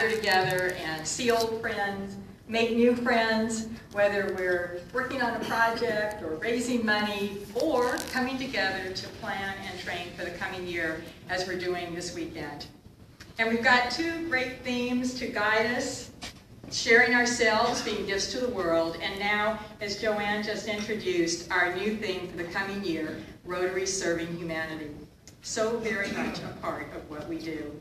together and see old friends, make new friends, whether we're working on a project or raising money or coming together to plan and train for the coming year as we're doing this weekend. And we've got two great themes to guide us: sharing ourselves, being gifts to the world, and now, as Joanne just introduced, our new theme for the coming year, Rotary Serving Humanity. So very much a part of what we do.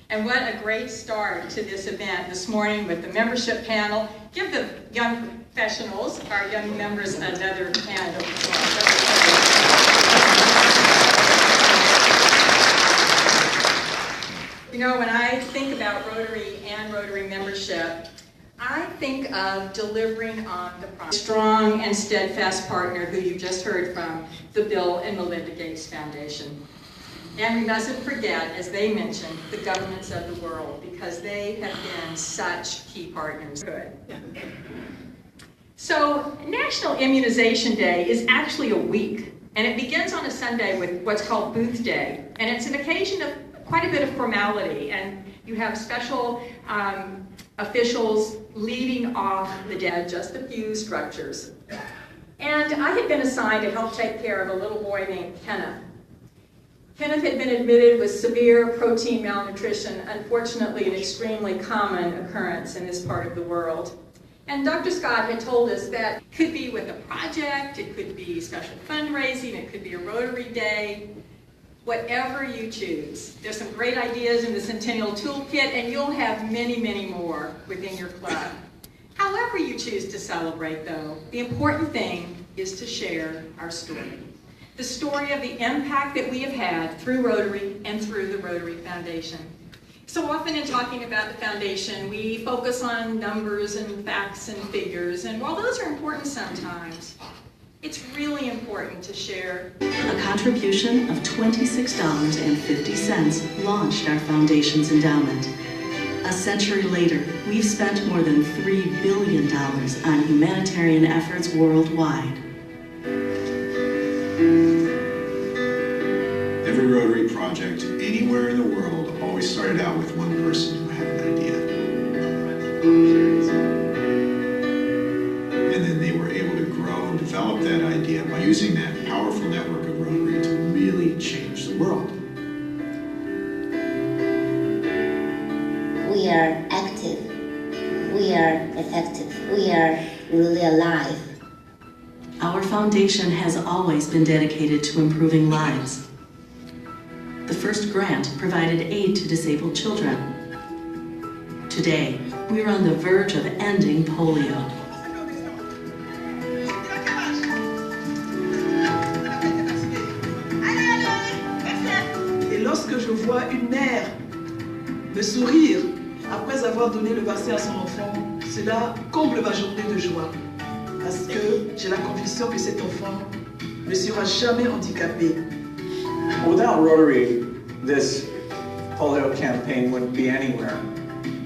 And what a great start to this event this morning with the membership panel. Give the young professionals, our young members, another hand of applause. You know, when I think about Rotary and Rotary membership, I think of delivering on the promise. Strong and steadfast partner who you just heard from, the Bill and Melinda Gates Foundation. And we mustn't forget, as they mentioned, the governments of the world, because they have been such key partners. Good. So National Immunization Day is actually a week, and it begins on a Sunday with what's called Booth Day. And it's an occasion of quite a bit of formality, and you have special officials leading off the day, just a few structures. And I had been assigned to help take care of a little boy named Kenneth. Kenneth had been admitted with severe protein malnutrition, unfortunately an extremely common occurrence in this part of the world. And Dr. Scott had told us that it could be with a project, it could be special fundraising, it could be a Rotary Day, whatever you choose. There's some great ideas in the Centennial Toolkit, and you'll have many, many more within your club. However you choose to celebrate, though, the important thing is to share our story. The story of the impact that we have had through Rotary and through the Rotary Foundation. So often in talking about the foundation, we focus on numbers and facts and figures, and while those are important sometimes, it's really important to share. A contribution of $26.50 launched our foundation's endowment. A century later, we've spent more than $3 billion on humanitarian efforts worldwide. Every Rotary project anywhere in the world always started out with one person who had an idea. And then they were able to grow and develop that idea by using that powerful network of Rotary to really change the world. We are active, we are effective, we are really alive. Our foundation has always been dedicated to improving lives. The first grant provided aid to disabled children. Today, we are on the verge of ending polio. Et lorsque je vois une mère me sourire après avoir donné le vaccin à son enfant, cela comble ma journée de joie. Parce que j'ai la conviction que cet enfant ne sera jamais handicapé. Without Rotary, this polio campaign wouldn't be anywhere.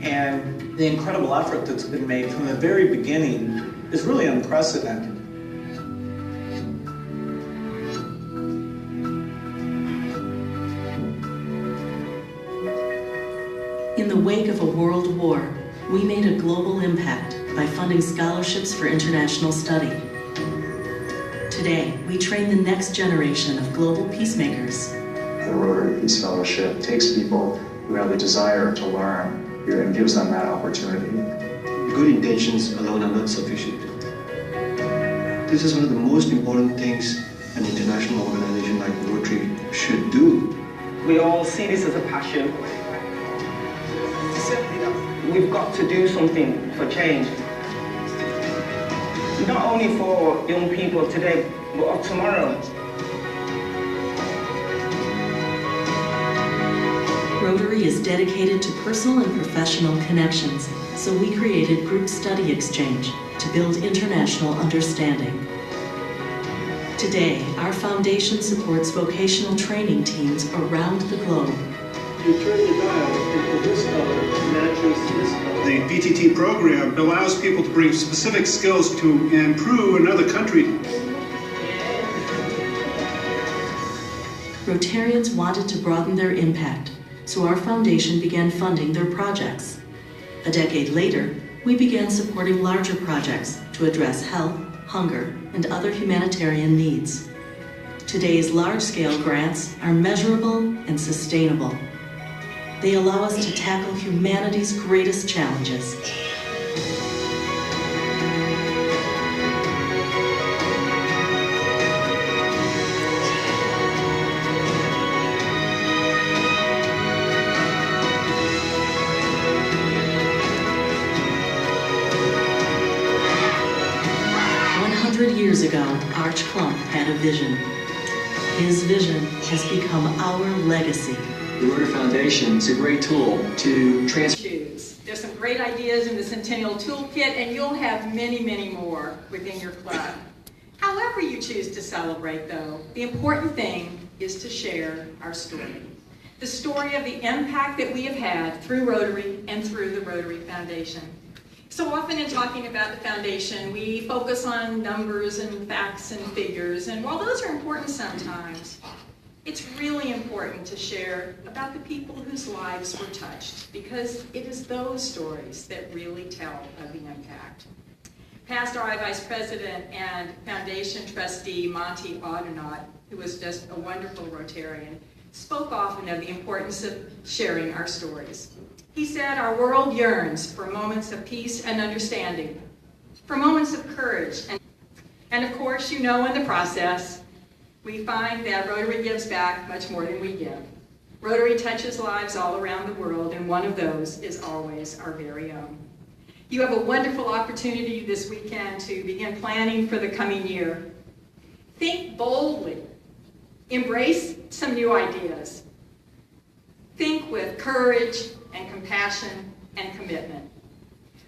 And the incredible effort that's been made from the very beginning is really unprecedented. In the wake of a world war, we made a global impact by funding scholarships for international study. Today, we train the next generation of global peacemakers. The Rotary Peace Fellowship takes people who have the desire to learn and gives them that opportunity. Good intentions alone are not sufficient. This is one of the most important things an international organization like Rotary should do. We all see this as a passion. We've got to do something for change. Not only for young people today, but of tomorrow. Rotary is dedicated to personal and professional connections, so we created Group Study Exchange to build international understanding. Today, our foundation supports vocational training teams around the globe. You turn the dial into this color, matches this color. The VTT program allows people to bring specific skills to improve another country. Rotarians wanted to broaden their impact, so our foundation began funding their projects. A decade later, we began supporting larger projects to address health, hunger, and other humanitarian needs. Today's large-scale grants are measurable and sustainable. They allow us to tackle humanity's greatest challenges. Years ago, Arch Klump had a vision. His vision has become our legacy. The Rotary Foundation is a great tool to transfer. There's some great ideas in the Centennial Toolkit, and you'll have many, many more within your club. However you choose to celebrate, though, the important thing is to share our story. The story of the impact that we have had through Rotary and through the Rotary Foundation. So often in talking about the foundation, we focus on numbers and facts and figures, and while those are important sometimes, it's really important to share about the people whose lives were touched, because it is those stories that really tell of the impact. Past RI Vice President and Foundation Trustee Monty Audinot, who was just a wonderful Rotarian, spoke often of the importance of sharing our stories. He said, our world yearns for moments of peace and understanding, for moments of courage. And of course, you know, in the process, we find that Rotary gives back much more than we give. Rotary touches lives all around the world, and one of those is always our very own. You have a wonderful opportunity this weekend to begin planning for the coming year. Think boldly. Embrace some new ideas. Think with courage and compassion and commitment.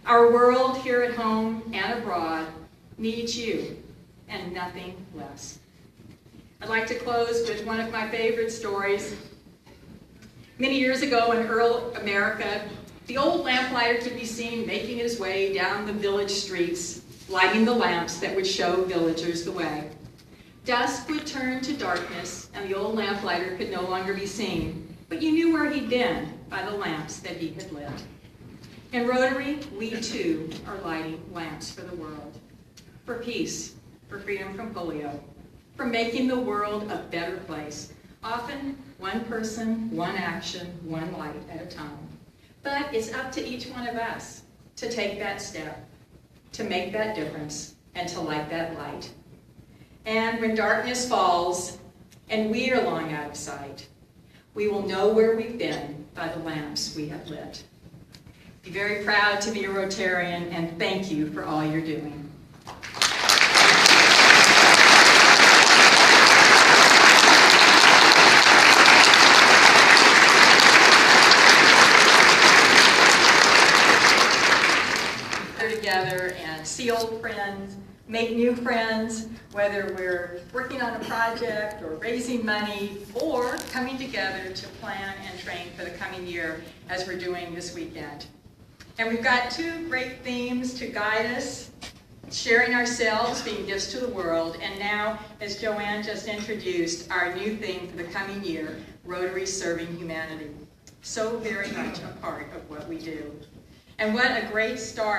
Our world here at home and abroad needs you and nothing less. I'd like to close with one of my favorite stories. Many years ago in rural America, the old lamplighter could be seen making his way down the village streets, lighting the lamps that would show villagers the way. Dusk would turn to darkness, and the old lamplighter could no longer be seen, but you knew where he'd been by the lamps that he had lit. In Rotary, we too are lighting lamps for the world, for peace, for freedom from polio, for making the world a better place, often one person, one action, one light at a time. But it's up to each one of us to take that step, to make that difference, and to light that light. And when darkness falls and we are long out of sight, we will know where we've been by the lamps we have lit. Be very proud to be a Rotarian, and thank you for all you're doing. Together and see old friends, make new friends, whether we're working on a project or raising money or coming together to plan and train for the coming year as we're doing this weekend. And we've got two great themes to guide us: sharing ourselves, being gifts to the world, and now, as Joanne just introduced, our new theme for the coming year, Rotary Serving Humanity. So very much a part of what we do. And what a great start